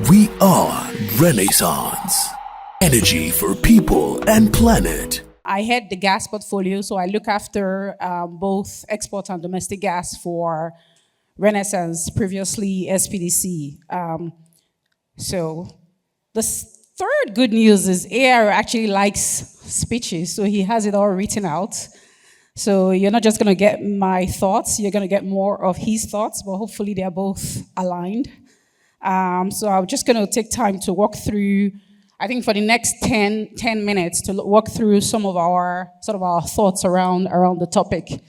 We are Renaissance. Energy for people and planet. I head the gas portfolio, so I look after both export and domestic gas for Renaissance, previously SPDC. So the third good news is AI actually likes speeches, so he has it all written out. So you're not just going to get my thoughts, you're going to get more of his thoughts, but hopefully they're both aligned. So I'm just going to take time to walk through, I think for the next 10 minutes, to walk through some of our thoughts around the topic.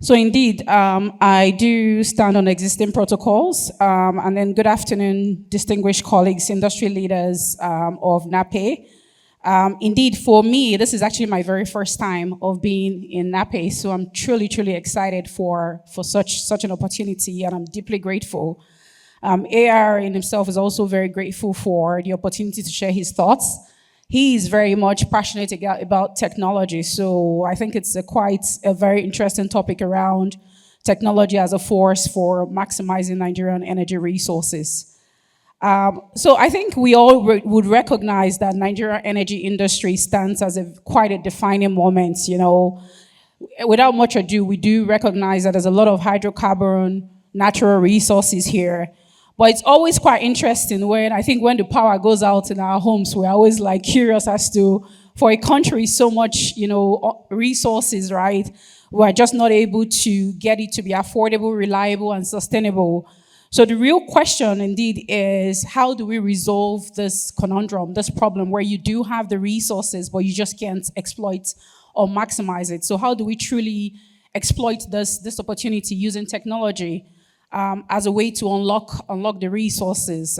So indeed, I do stand on existing protocols, and then good afternoon, distinguished colleagues, industry leaders of NAPE. Indeed, for me, this is actually my very first time of being in NAPE, so I'm truly, truly excited for such an opportunity, and I'm deeply grateful. AR in himself is also very grateful for the opportunity to share his thoughts. He is very much passionate about technology, so I think it's quite a very interesting topic around technology as a force for maximizing Nigerian energy resources. So I think we all would recognize that Nigerian energy industry stands as quite a defining moment. You know, without much ado, we do recognize that there's a lot of hydrocarbon, natural resources here. But it's always quite interesting when the power goes out in our homes, we're always like curious as to, for a country so much, resources, right? We're just not able to get it to be affordable, reliable, and sustainable. So the real question indeed is, how do we resolve this conundrum, this problem where you do have the resources, but you just can't exploit or maximize it? So how do we truly exploit this opportunity using technology? As a way to unlock the resources.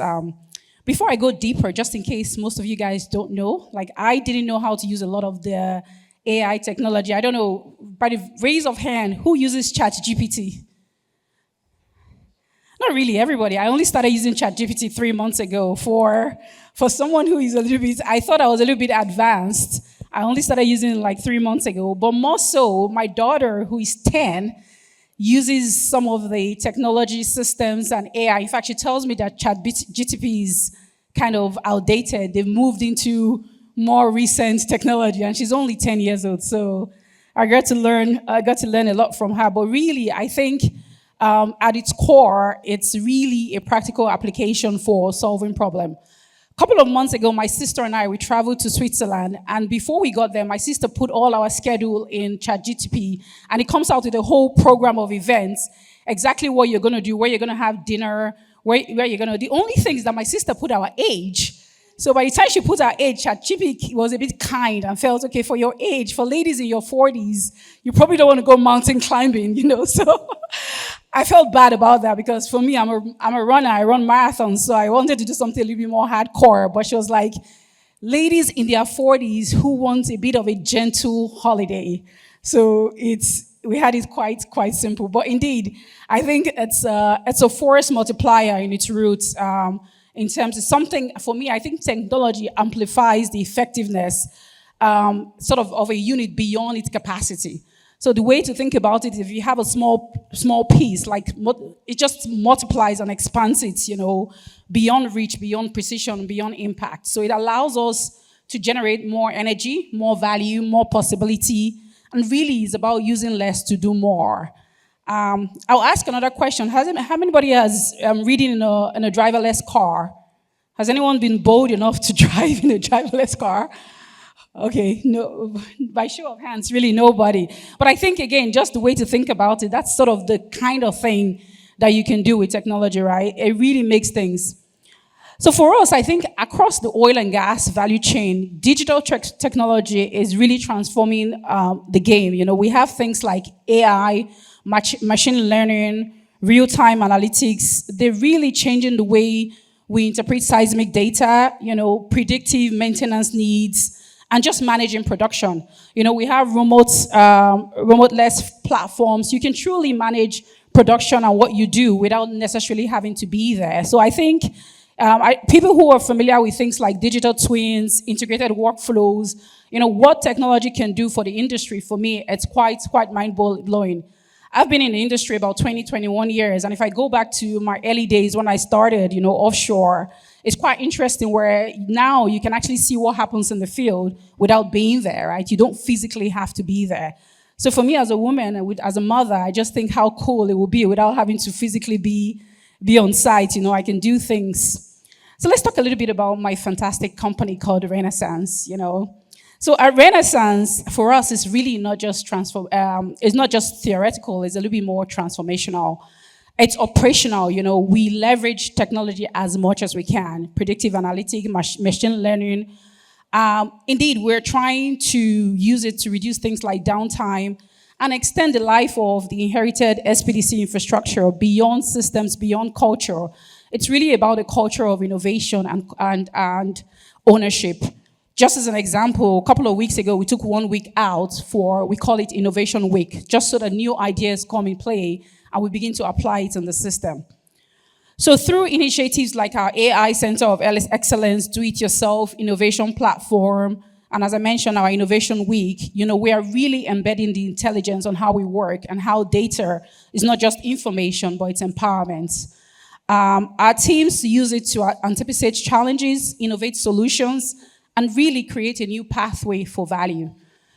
Before I go deeper, just in case most of you guys don't know, like I didn't know how to use a lot of the AI technology. I don't know, by the raise of hand, who uses ChatGPT? Not really everybody. I only started using ChatGPT 3 months ago. For someone who is a little bit, I thought I was a little bit advanced. I only started using it like 3 months ago. But more so, my daughter, who is 10, uses some of the technology systems and AI. In fact, she tells me that ChatGPT is kind of outdated. They've moved into more recent technology, and she's only 10 years old. So I got to learn a lot from her. But really, I think at its core, it's really a practical application for solving problems. A couple of months ago, my sister and I, we traveled to Switzerland, and before we got there, my sister put all our schedule in ChatGPT, and it comes out with a whole program of events, exactly what you're going to do, where you're going to have dinner, where you're going to. The only thing is that my sister put our age. So by the time she put our age, ChatGPT was a bit kind and felt, okay, for your age, for ladies in your 40s, you probably don't want to go mountain climbing, So I felt bad about that because for me, I'm a runner. I run marathons, so I wanted to do something a little bit more hardcore. But she was like, ladies in their 40s who want a bit of a gentle holiday. So we had it quite simple. But indeed, I think it's a force multiplier in its roots. In terms of something, for me, I think technology amplifies the effectiveness of a unit beyond its capacity. So the way to think about it, if you have a small piece, like it just multiplies and expands it, beyond reach, beyond precision, beyond impact. So it allows us to generate more energy, more value, more possibility, and really is about using less to do more. I'll ask another question. How anybody has ridden in a driverless car? Has anyone been bold enough to drive in a driverless car? Okay, no, by show of hands, really nobody. But I think, again, just the way to think about it, that's sort of the kind of thing that you can do with technology, right? It really makes things. So for us, I think across the oil and gas value chain, digital technology is really transforming the game. We have things like AI, machine learning, real-time analytics. They're really changing the way we interpret seismic data, predictive maintenance needs, and just managing production. We have remote-less platforms. You can truly manage production and what you do without necessarily having to be there. So I think people who are familiar with things like digital twins, integrated workflows, what technology can do for the industry, for me, it's quite mind-blowing. I've been in the industry about 20, 21 years. And if I go back to my early days when I started, offshore, it's quite interesting where now you can actually see what happens in the field without being there, right? You don't physically have to be there. So for me as a woman, and as a mother, I just think how cool it would be without having to physically be on site. I can do things. So let's talk a little bit about my fantastic company called Renaissance, So at Renaissance, for us, it's really not just it's not just theoretical, it's a little bit more transformational. It's operational, we leverage technology as much as we can, predictive analytics, machine learning. Indeed, we're trying to use it to reduce things like downtime and extend the life of the inherited SPDC infrastructure beyond systems, beyond culture. It's really about a culture of innovation and ownership. Just as an example, a couple of weeks ago, we took 1 week out we call it Innovation Week, just so that new ideas come in play and we begin to apply it in the system. So through initiatives like our AI Center of Excellence, Do-It-Yourself Innovation Platform, and as I mentioned, our Innovation Week, we are really embedding the intelligence on how we work and how data is not just information, but it's empowerment. Our teams use it to anticipate challenges, innovate solutions, and really create a new pathway for value.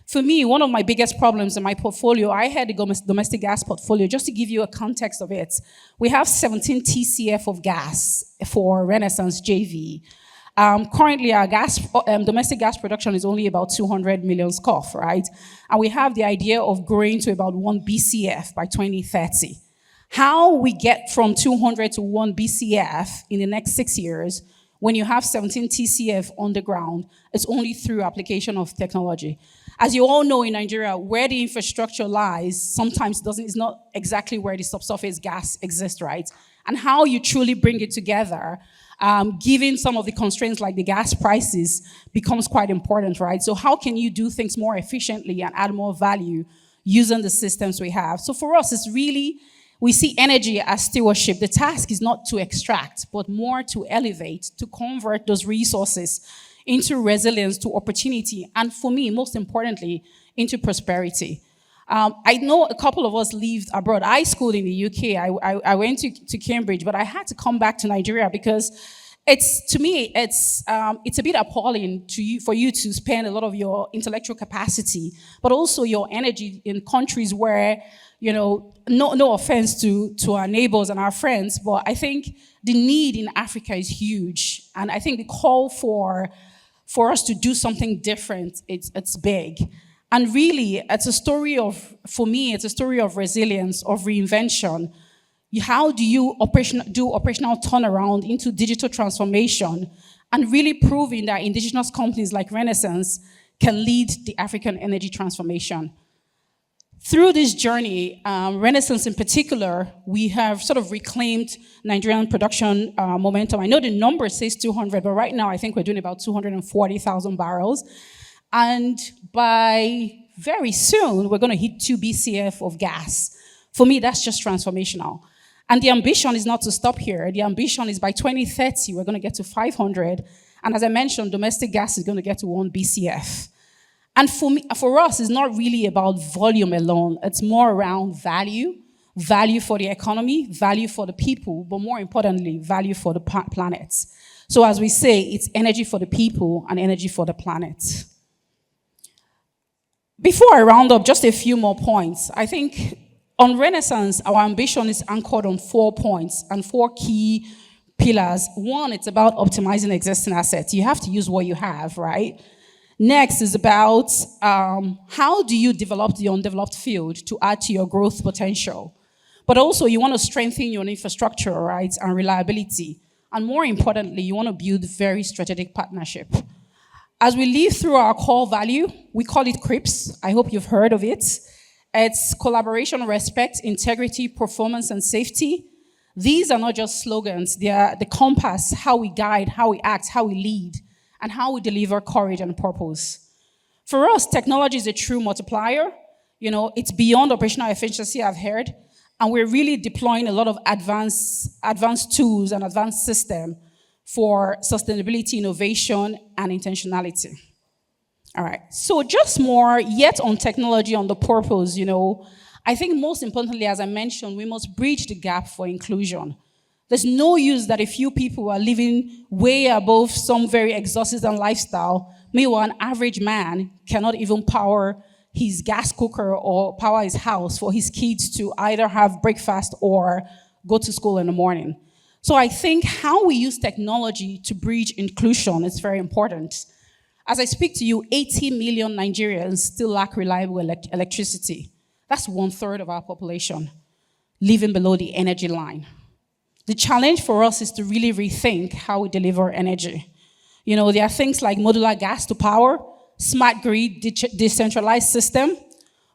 For me, one of my biggest problems in my portfolio, I had a domestic gas portfolio. Just to give you a context of it, we have 17 TCF of gas for Renaissance JV. Currently, our domestic gas production is only about 200 million SCOF, right? And we have the idea of growing to about 1 BCF by 2030. How we get from 200 to 1 BCF in the next 6 years, when you have 17 TCF on the ground, it's only through application of technology. As you all know in Nigeria, where the infrastructure lies, sometimes is not exactly where the subsurface gas exists, right? And how you truly bring it together, given some of the constraints like the gas prices, becomes quite important, right? So how can you do things more efficiently and add more value using the systems we have? So for us, it's really, we see energy as stewardship. The task is not to extract, but more to elevate, to convert those resources into resilience, to opportunity, and for me, most importantly, into prosperity. I know a couple of us lived abroad. I schooled in the UK. I went to Cambridge, but I had to come back to Nigeria because it's a bit appalling for you to spend a lot of your intellectual capacity, but also your energy in countries where, no offense to our neighbors and our friends, but I think the need in Africa is huge. And I think the call for us to do something different, it's big. And really, for me, it's a story of resilience, of reinvention. How do you do operational turnaround into digital transformation and really proving that indigenous companies like Renaissance can lead the African energy transformation? Through this journey, Renaissance in particular, we have sort of reclaimed Nigerian production momentum. I know the number says 200, but right now I think we're doing about 240,000 barrels. And by very soon, we're going to hit 2 BCF of gas. For me, that's just transformational. And the ambition is not to stop here. The ambition is by 2030, we're going to get to 500. And as I mentioned, domestic gas is going to get to 1 BCF. And for us, it's not really about volume alone. It's more around value for the economy, value for the people, but more importantly, value for the planet. So as we say, it's energy for the people and energy for the planet. Before I round up, just a few more points. I think on Renaissance, our ambition is anchored on 4 points and 4 key pillars. One, it's about optimizing existing assets. You have to use what you have, right? Next is about how do you develop the undeveloped field to add to your growth potential. But also you want to strengthen your infrastructure, right, and reliability. And more importantly, you want to build very strategic partnership. As we live through our core value, we call it CRIPS. I hope you've heard of it. It's collaboration, respect, integrity, performance, and safety. These are not just slogans. They are the compass, how we guide, how we act, how we lead, and how we deliver courage and purpose. For us, technology is a true multiplier. It's beyond operational efficiency, I've heard, and we're really deploying a lot of advanced tools and advanced systems for sustainability, innovation, and intentionality. All right, so just more yet on technology, on the purpose, I think most importantly, as I mentioned, we must bridge the gap for inclusion. There's no use that a few people are living way above some very exorbitant lifestyle. Meanwhile, an average man cannot even power his gas cooker or power his house for his kids to either have breakfast or go to school in the morning. So I think how we use technology to bridge inclusion is very important. As I speak to you, 80 million Nigerians still lack reliable electricity. That's 1/3 of our population living below the energy line. The challenge for us is to really rethink how we deliver energy. You know, there are things like modular gas to power, smart grid, decentralized system,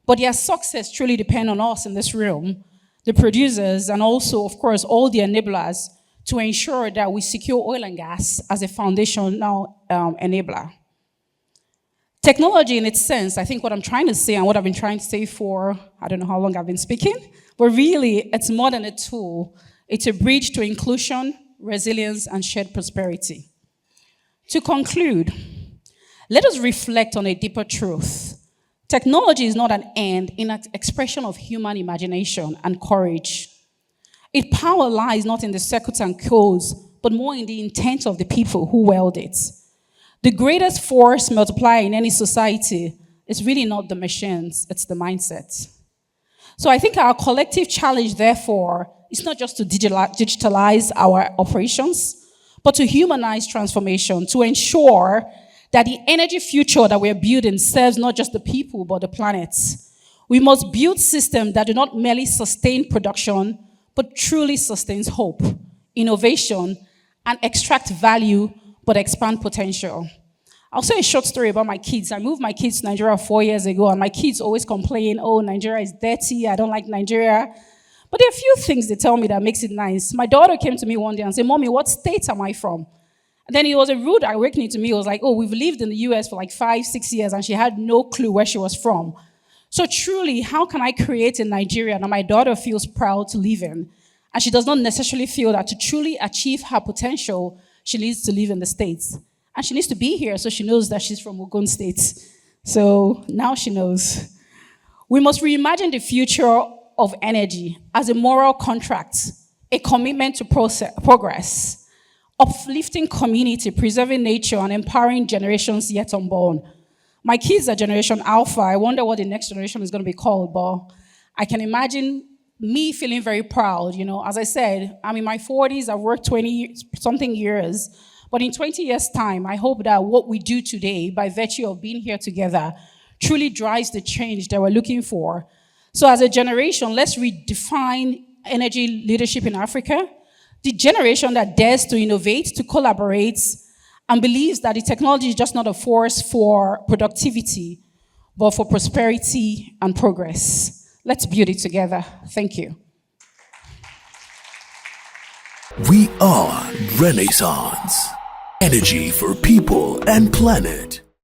but their success truly depends on us in this room, the producers, and also, of course, all the enablers to ensure that we secure oil and gas as a foundational enabler. Technology in its sense, I think what I'm trying to say and what I've been trying to say for, I don't know how long I've been speaking, but really it's more than a tool. It's a bridge to inclusion, resilience, and shared prosperity. To conclude, let us reflect on a deeper truth. Technology is not an end, in an expression of human imagination and courage. Its power lies not in the circuits and codes, but more in the intent of the people who wield it. The greatest force multiplier in any society is really not the machines, it's the mindset. So I think our collective challenge, therefore, is not just to digitalize our operations, but to humanize transformation, to ensure that the energy future that we're building serves not just the people, but the planet. We must build systems that do not merely sustain production, but truly sustains hope, innovation, and extract value, but expand potential. I'll say a short story about my kids. I moved my kids to Nigeria 4 years ago, and my kids always complain, oh, Nigeria is dirty, I don't like Nigeria. But there are a few things they tell me that makes it nice. My daughter came to me one day and said, Mommy, what state am I from? And then it was a rude awakening to me. It was like, oh, we've lived in the US for like 5-6 years, and she had no clue where she was from. So truly, how can I create a Nigeria that my daughter feels proud to live in? And she does not necessarily feel that to truly achieve her potential, she needs to live in the States. And she needs to be here so she knows that she's from Ogun State. So now she knows. We must reimagine the future of energy as a moral contract, a commitment to progress, uplifting community, preserving nature, and empowering generations yet unborn. My kids are Generation Alpha. I wonder what the next generation is going to be called, but I can imagine me feeling very proud. You know, as I said, I'm in my 40s, I've worked 20-something years, but in 20 years' time, I hope that what we do today, by virtue of being here together, truly drives the change that we're looking for. So as a generation, let's redefine energy leadership in Africa, the generation that dares to innovate, to collaborate, and believes that the technology is just not a force for productivity, but for prosperity and progress. Let's build it together. Thank you. We are Renaissance. Energy for people and planet.